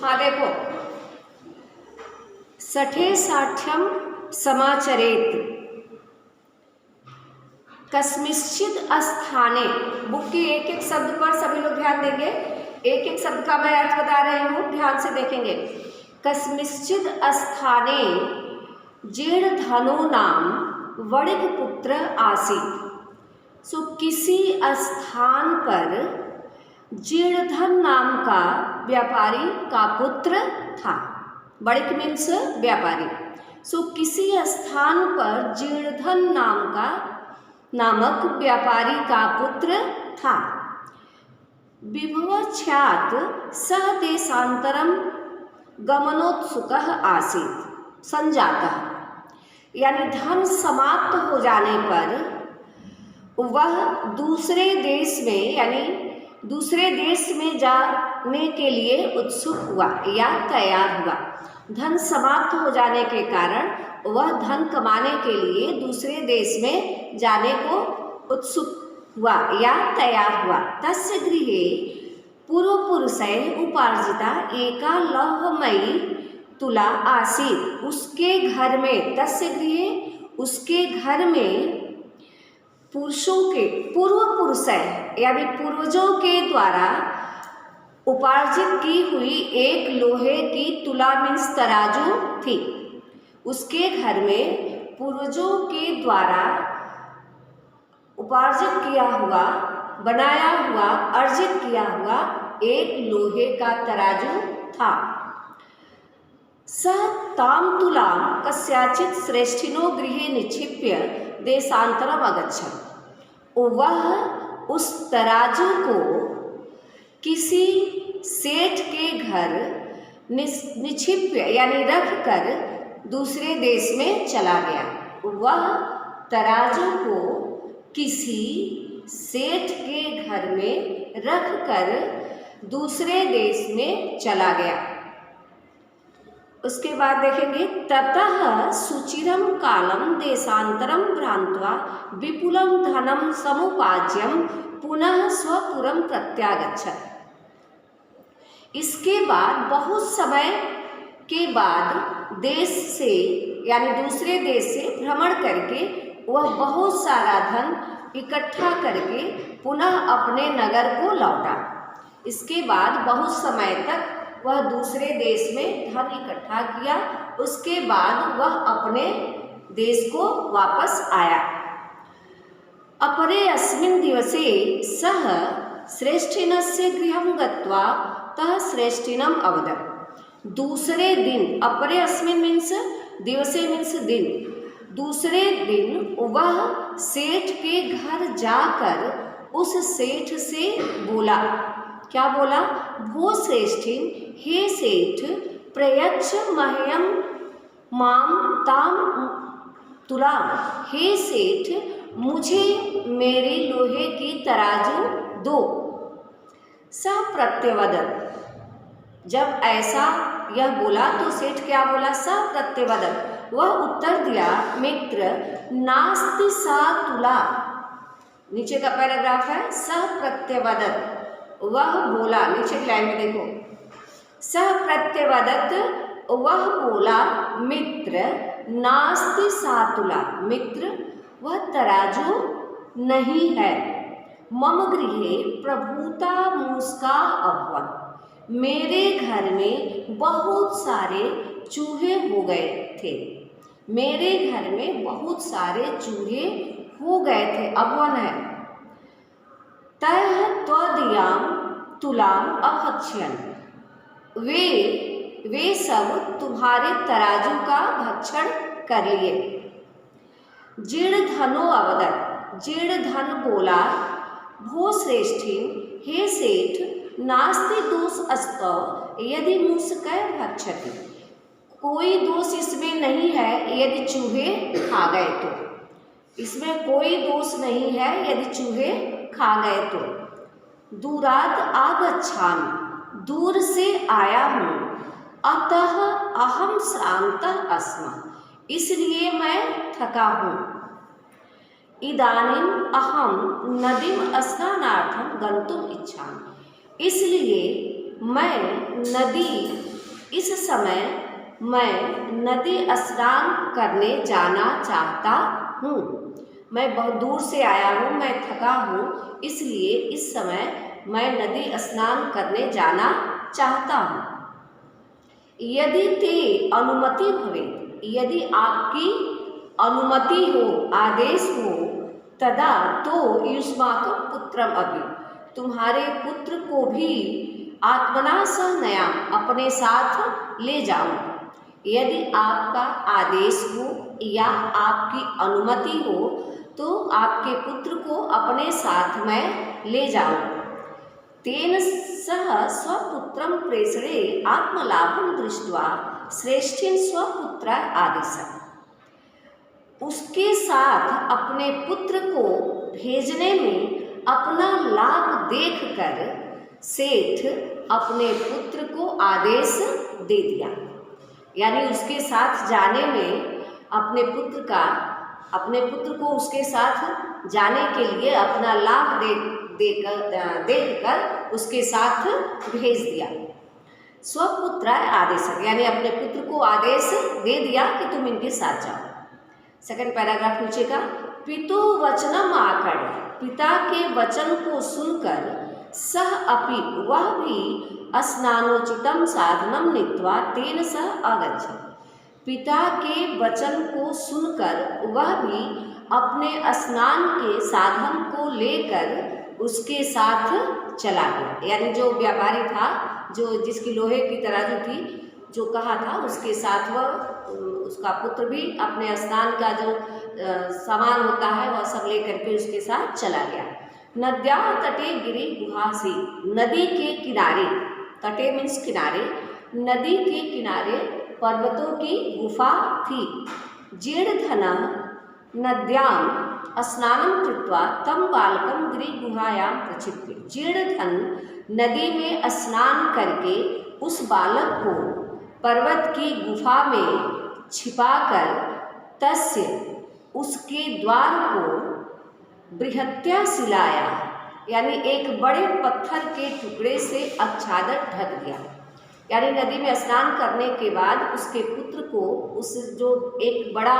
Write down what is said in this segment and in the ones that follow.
हाँ देखो, सठे साठ्यम समाचरेत कस्मिश्चिद स्थाने। बुक के एक एक शब्द पर सभी लोग ध्यान देंगे। एक एक शब्द का मैं अर्थ बता रही हूँ, ध्यान से देखेंगे। कस्मिश्चिद स्थाने जीर्णधनो नाम वणिक पुत्र आसीत्। सो किसी स्थान पर जीर्णधन नाम का व्यापारी का पुत्र था। वणिक मीन्स व्यापारी। सो किसी स्थान पर जीर्णधन नामक व्यापारी का पुत्र था। विभवच्छात सह देशांतरम गमनोत्सुकः आसीत् संजातः। यानी धन समाप्त हो जाने पर वह दूसरे देश में यानी दूसरे देश में जाने के लिए उत्सुक हुआ या तैयार हुआ। धन समाप्त हो जाने के कारण वह धन कमाने के लिए दूसरे देश में जाने को उत्सुक हुआ या तैयार हुआ। तस्य गृहे पूर्वपुरुषैः उपार्जिता एका लौहमयी तुला आसीत्। उसके घर में, तस्य गृहे उसके घर में पुरुषों के पूर्व पुरुष यानी पूर्वजों के द्वारा उपार्जित की हुई एक लोहे की तुला मीन्स तराजू थी। उसके घर में पूर्वजों के द्वारा उपार्जित किया हुआ, बनाया हुआ, अर्जित किया हुआ एक लोहे का तराजू था। सः तां तुलां कस्याचित् श्रेष्ठिनो गृहे निक्षिप्य देशांतरम अगच्छत्। वह उस तराजू को किसी सेठ के घर निक्षिप्य यानी रख कर दूसरे देश में चला गया। वह तराजू को किसी सेठ के घर में रख कर दूसरे देश में चला गया। उसके बाद देखेंगे, ततः सुचिरम कालम देशांतरम भ्रांत्वा विपुलम धनम समुपाज्यम पुनः स्वपुरम प्रत्यागच्छत्। इसके बाद बहुत समय के बाद देश से यानी दूसरे देश से भ्रमण करके वह बहुत सारा धन इकट्ठा करके पुनः अपने नगर को लौटा। इसके बाद बहुत समय तक वह दूसरे देश में धन इकट्ठा किया। उसके बाद वह अपने देश को वापस आया। अपरे अस्मिन् दिवसे सः श्रेष्ठिनस्य गृहं गत्वा तः श्रेष्ठिनम अवदत्। दूसरे दिन, अपरे अस्मिन् मीन्स दिवसे मीन्स दिन, दूसरे दिन वह सेठ के घर जाकर उस सेठ से बोला। क्या बोला? भो श्रेष्ठिन, हे सेठ, प्रयच्छ मह्यम माम ताम तुलाम। हे सेठ, मुझे मेरी लोहे की तराजू दो। स प्रत्यवदत्। जब ऐसा यह बोला तो सेठ क्या बोला? स प्रत्यवदत्। वह उत्तर दिया, मित्र, नास्ति सा तुला। नीचे का पैराग्राफ है, स प्रत्यवदत्। वह बोला, नीचे की लाइन में देखो, स प्रत्यवदत्, वह बोला, मित्र, नास्ति सा तुला। मित्र, वह तराजू नहीं है। मम गृहे प्रभूता मूषका अभवत्। मेरे घर में बहुत सारे चूहे हो गए थे। मेरे घर में बहुत सारे चूहे हो गए थे, अभवन है। तैः त्वदीयां तुलाम अभक्ष्यन्। वे सब तुम्हारे तराजू का भक्षण कर लिए। जीर्णधनो अवदत्। जीर्णधन बोला, भो श्रेष्ठिन, हे सेठ, नास्ति दोष अस्तव यदि मूषकः भक्षति। कोई दोष इसमें नहीं है यदि चूहे खा गए तो। इसमें कोई दोष नहीं है यदि चूहे खा गए तो। दूराद आगच्छामि, दूर से आया हूँ। अतः अहम श्रान्तः अस्मि, इसलिए मैं थका हूँ। इदानीम अहम नदीम स्नानार्थम गन्तुम इच्छामि। इसलिए मैं नदी इस समय मैं नदी स्नान करने जाना चाहता हूँ। मैं बहुत दूर से आया हूँ, मैं थका हूँ, इसलिए इस समय मैं नदी स्नान करने जाना चाहता हूँ। यदि ते अनुमति भवे, यदि आपकी अनुमति हो, आदेश हो, तदा तो युष्माकं पुत्रम अपि, तुम्हारे पुत्र को भी आत्मना सह नया अपने साथ ले जाऊं। यदि आपका आदेश हो या आपकी अनुमति हो तो आपके पुत्र को अपने साथ मैं ले जाऊं। तेन सह स्वपुत्रं प्रेषणे आत्मलाभं दृष्ट्वा श्रेष्ठीन् स्वपुत्र आदेशम्, उसके साथ अपने पुत्र को भेजने में अपना लाभ देखकर सेठ अपने पुत्र को आदेश दे दिया। यानी उसके साथ जाने में अपने पुत्र को उसके साथ जाने के लिए अपना लाभ देखकर उसके साथ भेज दिया। स्वपुत्र आदेश, यानी अपने पुत्र को आदेश दे दिया कि तुम इनके साथ जाओ। सेकंड पैराग्राफ नीचे का, पितु वचनम आकड़, पिता के वचन को सुनकर सह अपि, वह भी स्नानोचितम साधनम नीत्वा तेन सह आगच्छति, पिता के वचन को सुनकर वह भी अपने स्नान के साधन को लेकर उसके साथ चला गया। यानी जो व्यापारी था, जो जिसकी लोहे की तराजू थी, जो कहा था, उसके साथ वह उसका पुत्र भी अपने स्नान का जो सामान होता है वह सब लेकर के उसके साथ चला गया। नद्या तटे गिरी गुहासी, नदी के किनारे, तटे मीन्स किनारे, नदी के किनारे पर्वतों की गुफा थी। जीर्णधनः नद्यां स्नानं कृत्वा तं बालकं गिरिगुहायां प्रक्षिप्य, जीर्णधन नदी में स्नान करके उस बालक को पर्वत की गुफा में छिपाकर तस्य, उसके द्वार को बृहत्या शिलाया, यानी एक बड़े पत्थर के टुकड़े से आच्छादन ढक दिया। यानी नदी में स्नान करने के बाद उसके पुत्र को उस जो एक बड़ा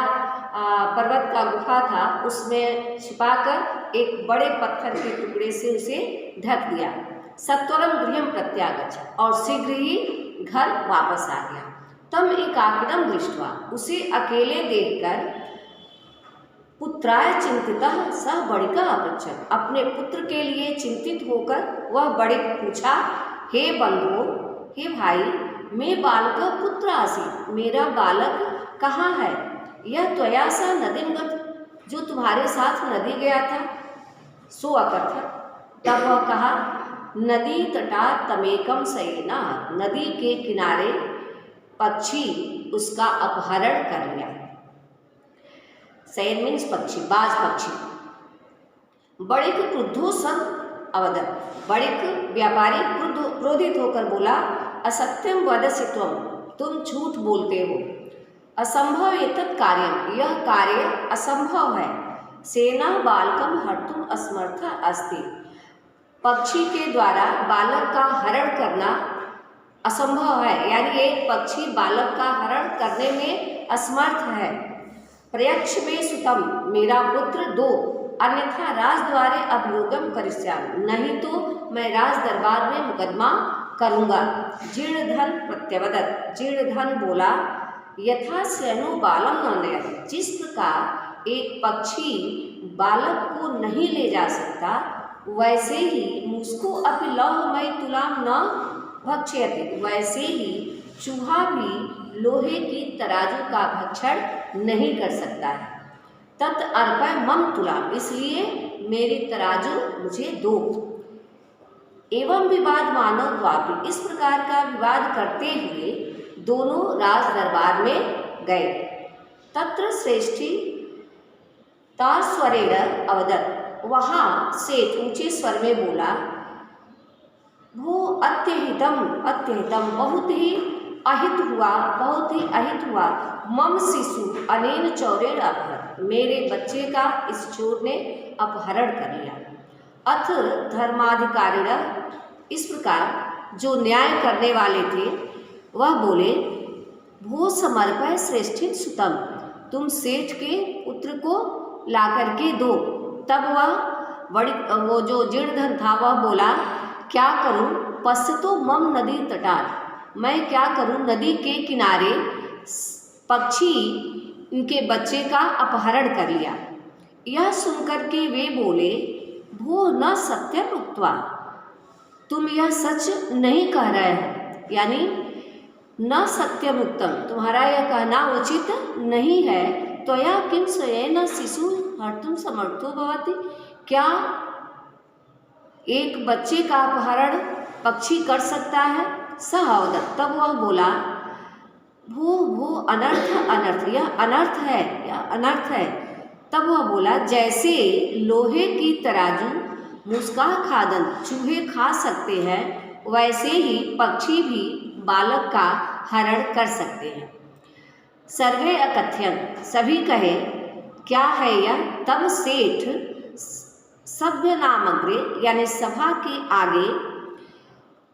पर्वत का गुफा था उसमें छिपाकर एक बड़े पत्थर के टुकड़े से उसे ढक दिया। सत्वरम गृहं प्रत्यागच्छ, और शीघ्र ही घर वापस आ गया। तम एकाकिनं दृष्ट्वा, उसे अकेले देखकर पुत्राय चिंतितः सः बड़िकः अपृच्छत्, अपने पुत्र के लिए चिंतित होकर वह बड़िक पूछा, हे बंधो, हे भाई, मैं बालकः पुत्र आसी, मेरा बालक कहाँ है? यह त्वया सह नदीं गत, जो तुम्हारे साथ नदी गया था। सो अकथयत्, तब वह कहा, नदी तटात् तमेकं शयेना, नदी के किनारे पक्षी उसका अपहरण कर लिया। शयन मीन्स पक्षी, बाज पक्षी। बड़िक क्रुद्धो सन अवदत्, बड़िक व्यापारी क्रोधित होकर बोला, असत्यम वदसि त्वं, तुम झूठ बोलते हो। असंभव एतत् कार्यम, यह कार्य असंभव है। सेना बालकम हर्तुम असमर्थ अस्ति, पक्षी के द्वारा बालक का हरण करना असंभव है, यानी एक पक्षी बालक का हरण करने में असमर्थ है। प्रयक्ष में सुतम, मेरा पुत्र दो, अन्यथा राजद्वारे अभियोगम करिष्यामि, नहीं तो मैं राज दरबार में मुकदमा करूँगा। जीर्णधन प्रत्यवदत्, जीर्णधन बोला, यथा श्येनो बालम न नयति, जिस प्रकार एक पक्षी बालक को नहीं ले जा सकता, वैसे ही मुझको अपि लौहमयी तुलां न भक्षयति, वैसे ही चूहा भी लोहे की तराजू का भक्षण नहीं कर सकता है। तत् अर्पय मम तुलां, इसलिए मेरी तराजू मुझे दो। एवं विवाद मानव द्वापि, इस प्रकार का विवाद करते हुए दोनों राज दरबार में गए। तत्र श्रेष्ठी तारस्वरेण अवदत्, वहाँ सेठ ऊंचे स्वर में बोला, भो अत्यहितम अत्यहितम, बहुत ही अहित हुआ, बहुत ही अहित हुआ। मम शिशु अनेन चौरेण अपहृत, मेरे बच्चे का इस चोर ने अपहरण कर लिया। अथ धर्माधिकारिण, इस प्रकार जो न्याय करने वाले थे वह बोले, भो समर्पय श्रेष्ठिन सुतम, तुम सेठ के पुत्र को ला करके दो। तब वो जो जीर्णधन था वह बोला, क्या करूं, पश्यतो मम नदी तटार, मैं क्या करूं, नदी के किनारे पक्षी इनके बच्चे का अपहरण कर लिया। यह सुनकर के वे बोले, भो न सत्यम उक्त्वा, तुम यह सच नहीं कह रहे हो, यानी न सत्यम उक्तम, तुम्हारा यह कहना उचित नहीं है। त्वया किम स्वयेन शिशु हर्तुम समर्थो भवति, क्या एक बच्चे का अपहरण पक्षी कर सकता है। सह अवदत्, तब वह बोला, भो अनर्थ अनर्थ, यह अनर्थ है, यह अनर्थ है। तब वह बोला, जैसे लोहे की तराजू मुस्का खादन चूहे खा सकते हैं, वैसे ही पक्षी भी बालक का हरण कर सकते हैं। सर्वे अकथयन, सभी कहे, क्या है यह। तब सेठ सभ्य नामग्रे, यानी सभा के आगे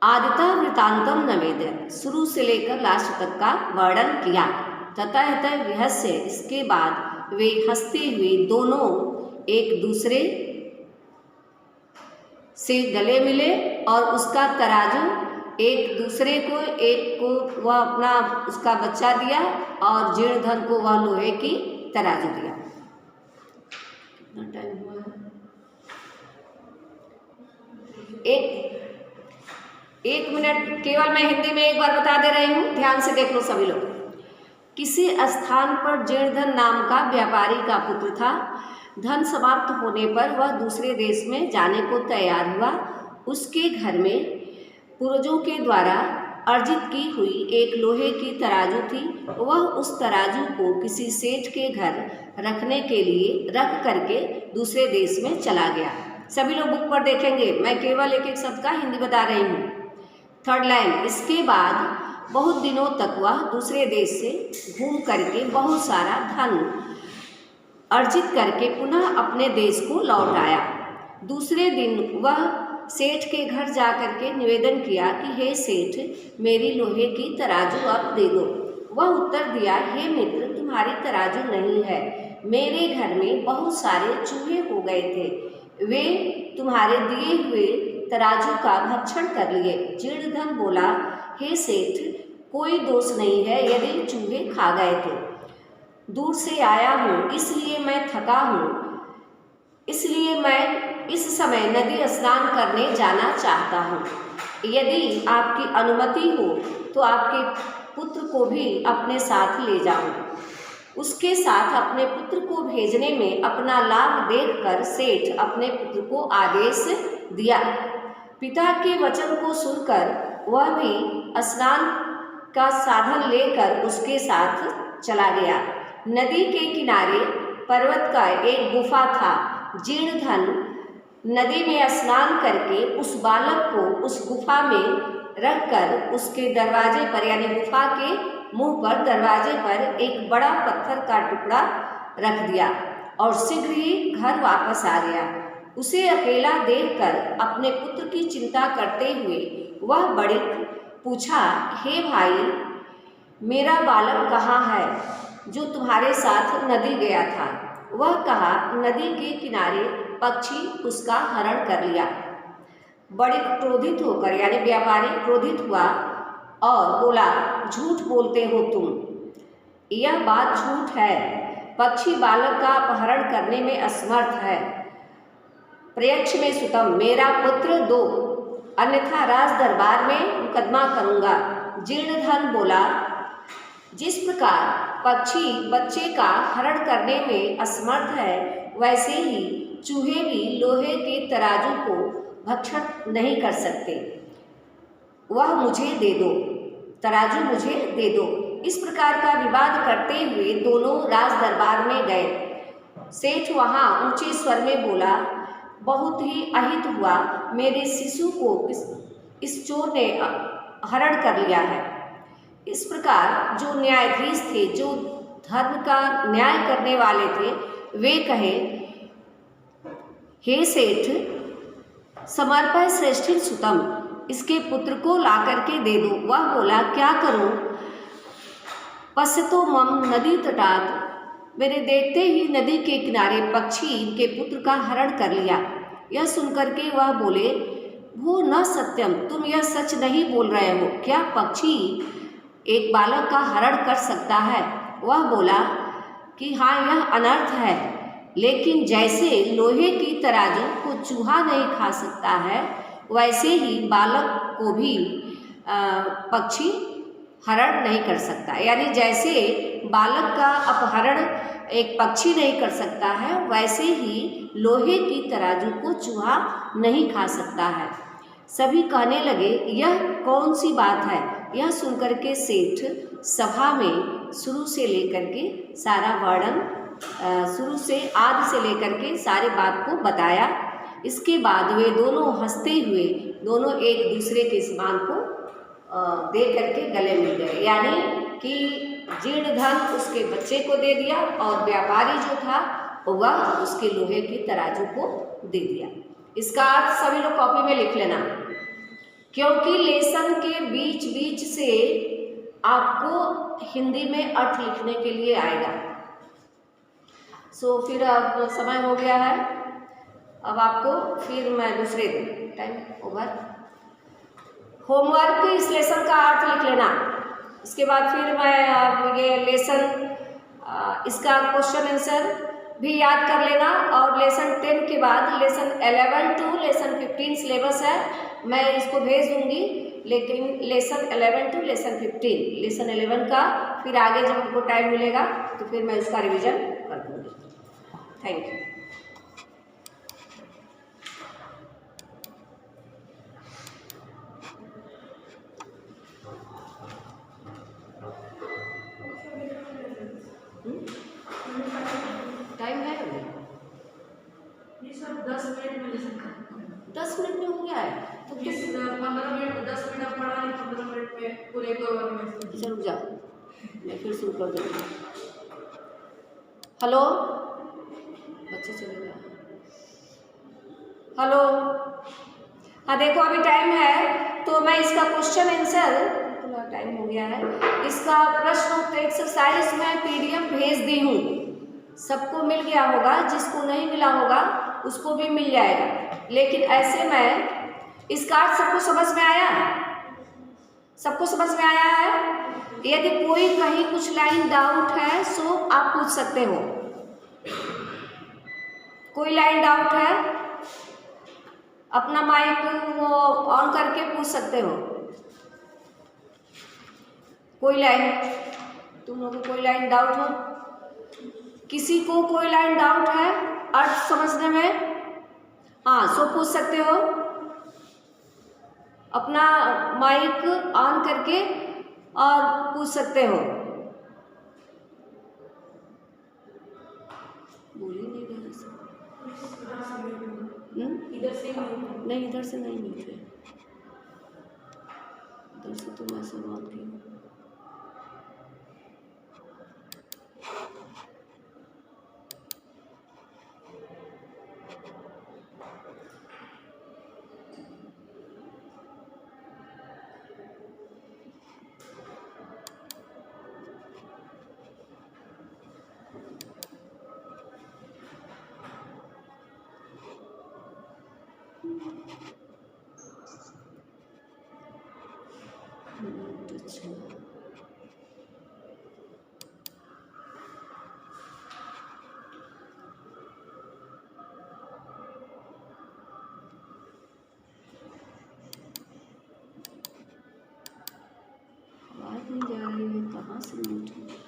आदिता वृतांतम नवेद्य, शुरू से लेकर लास्ट तक का वर्णन किया। ततः विहस्य, इसके बाद वे हंसते हुए दोनों एक दूसरे से गले मिले और उसका तराजू एक दूसरे को, एक को वह अपना उसका बच्चा दिया और जीर्णधन को वह लोहे की तराजू दिया। कितना टाइम हुआ है? एक मिनट केवल मैं हिंदी में एक बार बता दे रही हूँ, ध्यान से देख लो सभी लोग। किसी स्थान पर जीर्णधन नाम का व्यापारी का पुत्र था। धन समाप्त होने पर वह दूसरे देश में जाने को तैयार हुआ। उसके घर में पूर्वजों के द्वारा अर्जित की हुई एक लोहे की तराजू थी। वह उस तराजू को किसी सेठ के घर रखने के लिए रख करके दूसरे देश में चला गया। सभी लोग बुक पर देखेंगे, मैं केवल एक एक शब्द का हिंदी बता रही हूँ। थर्ड लाइन, इसके बाद बहुत दिनों तक वह दूसरे देश से घूम करके बहुत सारा धन अर्जित करके पुनः अपने देश को लौट आया। दूसरे दिन वह सेठ के घर जा कर के निवेदन किया कि हे सेठ, मेरी लोहे की तराजू अब दे दो। वह उत्तर दिया, हे मित्र, तुम्हारी तराजू नहीं है, मेरे घर में बहुत सारे चूहे हो गए थे, वे तुम्हारे दिए हुए तराजू का भक्षण कर लिए। जीर्णधन बोला, हे सेठ, कोई दोष नहीं है यदि चूहे खा गए तो। दूर से आया हूँ, इसलिए मैं थका हूँ, इसलिए मैं इस समय नदी स्नान करने जाना चाहता हूँ। यदि आपकी अनुमति हो तो आपके पुत्र को भी अपने साथ ले जाऊँ। उसके साथ अपने पुत्र को भेजने में अपना लाभ देखकर सेठ अपने पुत्र को आदेश दिया। पिता के वचन को सुनकर वह भी स्नान का साधन लेकर उसके साथ चला गया। नदी के किनारे पर्वत का एक गुफा था। जीर्णधन नदी में स्नान करके उस बालक को उस गुफा में रखकर उसके दरवाजे पर, यानी गुफा के मुंह पर, दरवाजे पर एक बड़ा पत्थर का टुकड़ा रख दिया और शीघ्र ही घर वापस आ गया। उसे अकेला देखकर अपने पुत्र की चिंता करते हुए वह बड़िक पूछा, हे भाई, मेरा बालक कहाँ है जो तुम्हारे साथ नदी गया था। वह कहा, नदी के किनारे पक्षी उसका हरण कर लिया। बड़िक क्रोधित होकर, यानी व्यापारी क्रोधित हुआ और बोला, झूठ बोलते हो तुम, यह बात झूठ है, पक्षी बालक का अपहरण करने में असमर्थ है। प्रयक्ष में सुतम, मेरा पुत्र दो, अन्यथा राज दरबार में मुकदमा करूंगा। जीर्णधन बोला, जिस प्रकार पक्षी बच्चे का हरण करने में असमर्थ है, वैसे ही चूहे भी लोहे के तराजू को भक्षण नहीं कर सकते। वह मुझे दे दो, तराजू मुझे दे दो। इस प्रकार का विवाद करते हुए दोनों राज दरबार में गए। सेठ वहाँ ऊंचे स्वर में बोला, बहुत ही अहित हुआ, मेरे शिशु को इस चोर ने हरण कर लिया है। इस प्रकार जो न्यायाधीश थे, जो धर्म का न्याय करने वाले थे, वे कहे, हे सेठ, समर्पय श्रेष्ठिन सुतम, इसके पुत्र को ला करके दे दो। वह बोला, क्या करूं? पश्यतो मम नदी तटात, मैंने देखते ही नदी के किनारे पक्षी इनके पुत्र का हरण कर लिया। यह सुनकर के वह बोले, वो न सत्यम, तुम यह सच नहीं बोल रहे हो, क्या पक्षी एक बालक का हरण कर सकता है? वह बोला कि हाँ, यह अनर्थ है, लेकिन जैसे लोहे की तराजू को चूहा नहीं खा सकता है, वैसे ही बालक को भी पक्षी हरण नहीं कर सकता। यानी जैसे बालक का अपहरण एक पक्षी नहीं कर सकता है, वैसे ही लोहे की तराजू को चूहा नहीं खा सकता है। सभी कहने लगे, यह कौन सी बात है? यह सुनकर के सेठ सभा में शुरू से लेकर के सारा वर्णन, शुरू से आदि से लेकर के सारे बात को बताया। इसके बाद वे दोनों हंसते हुए दोनों एक दूसरे के समान को दे करके गले मिल गए। यानी कि जीर्ण धन उसके बच्चे को दे दिया और व्यापारी जो था वह उसके लोहे की तराजू को दे दिया। इसका अर्थ सभी लोग कॉपी में लिख लेना, क्योंकि लेसन के बीच बीच से आपको हिंदी में अर्थ लिखने के लिए आएगा। फिर अब समय हो गया है, अब आपको फिर मैं दूसरे दिन टाइम ओवर। होमवर्क इस लेसन का अर्थ लिख लेना। इसके बाद फिर मैं ये लेसन इसका क्वेश्चन आंसर भी याद कर लेना। और लेसन 10 के बाद लेसन 11 टू लेसन 15 सिलेबस है, मैं इसको भेज दूंगी। लेकिन लेसन 11 टू लेसन 15, लेसन 11 का फिर आगे जब हमको टाइम मिलेगा तो फिर मैं उसका रिवीजन कर दूँगी। Thank you. टाइम है ये सब 10 मिनट में लेसन खत्म। 10 मिनट में हो गया है तो किस 15 मिनट 10 मिनट आप पढ़ा नहीं, 15 मिनट में पूरे 2 बार में। चल रुक जा, मैं फिर शुरू कर देती हूँ। हेलो, बच्चे चले गए। हेलो, हाँ देखो अभी टाइम है तो मैं इसका क्वेश्चन आंसर, थोड़ा टाइम हो गया है, इसका प्रश्न उत्तर एक्सरसाइज मैं PDF भेज दी हूँ। सबको मिल गया होगा, जिसको नहीं मिला होगा उसको भी मिल जाएगा। लेकिन ऐसे मैं इसका अर्थ सबको समझ में आया? सबको समझ में आया है? यदि कोई कहीं कुछ लाइन डाउट है सो आप पूछ सकते हो। कोई लाइन डाउट है, अपना माइक वो ऑन करके पूछ सकते हो। कोई लाइन, तुम लोगों को कोई लाइन डाउट हो? किसी को कोई लाइन डाउट है अर्थ समझने में? हाँ, सो पूछ सकते हो। अपना माइक ऑन करके और पूछ सकते हो। बोल ही नहीं रहे सब। इधर से नहीं, इधर से नहीं मिलते, इधर से तो मैं सब बात की। अच्छा, आवाज नहीं जा रही है, कहाँ से म्यूट है?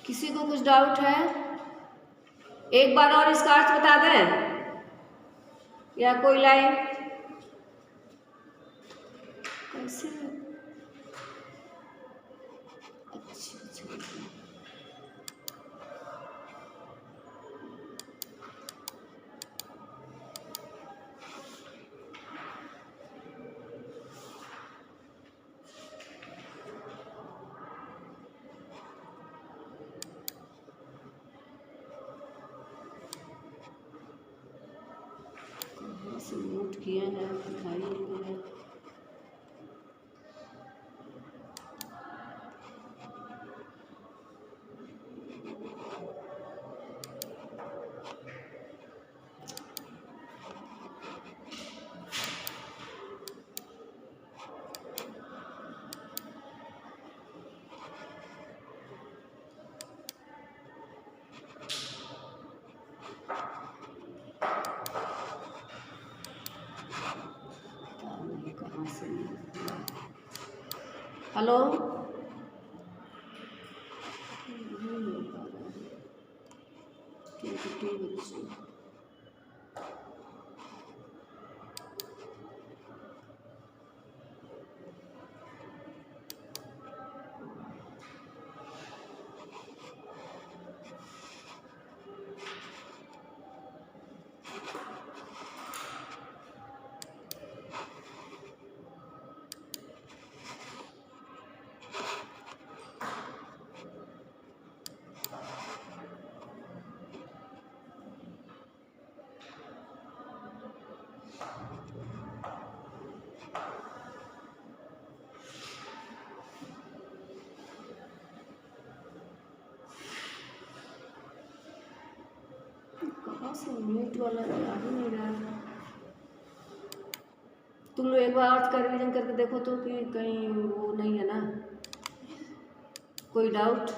किसी को कुछ डाउट है? एक बार और इसका अर्थ बता दें या कोई लाइन कैसे? अच्छा, इसे म्यूट किया है, दिखाई नहीं दे रहा। कहाँ से हेलो, बच्चे कहाँ से म्यूट वाला आ ही नहीं रहा है। तुम लोग एक बार और का रिवीजन करके देखो तो कि कहीं वो नहीं है ना, कोई डाउट।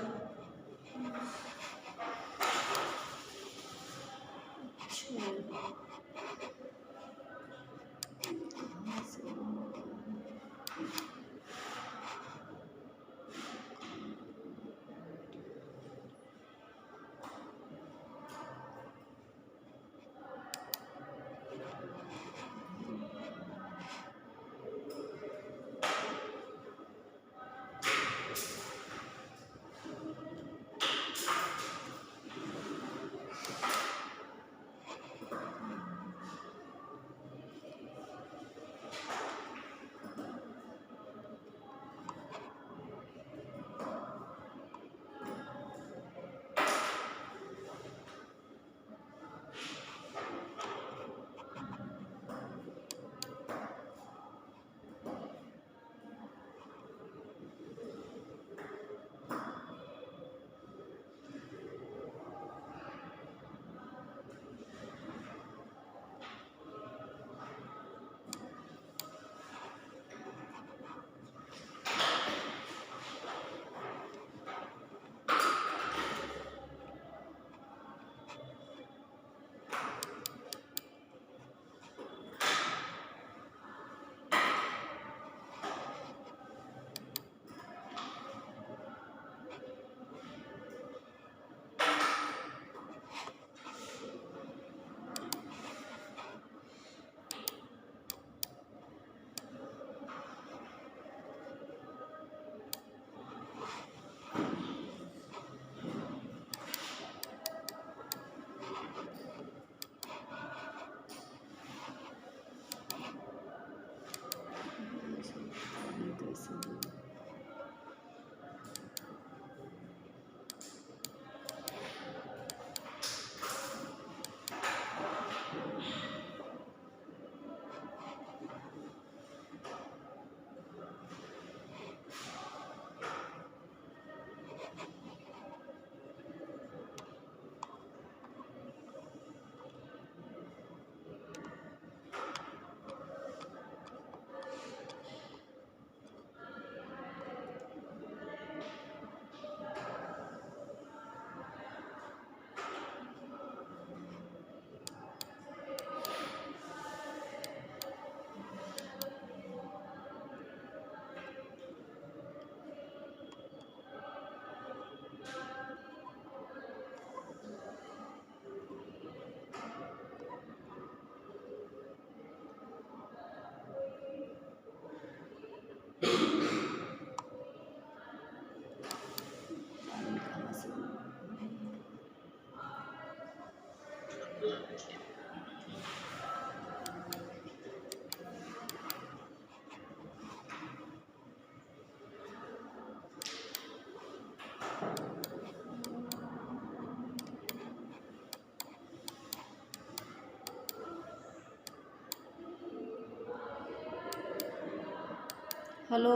हेलो,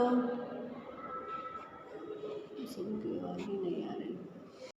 सबकी आवाज़ ही नहीं आ रही।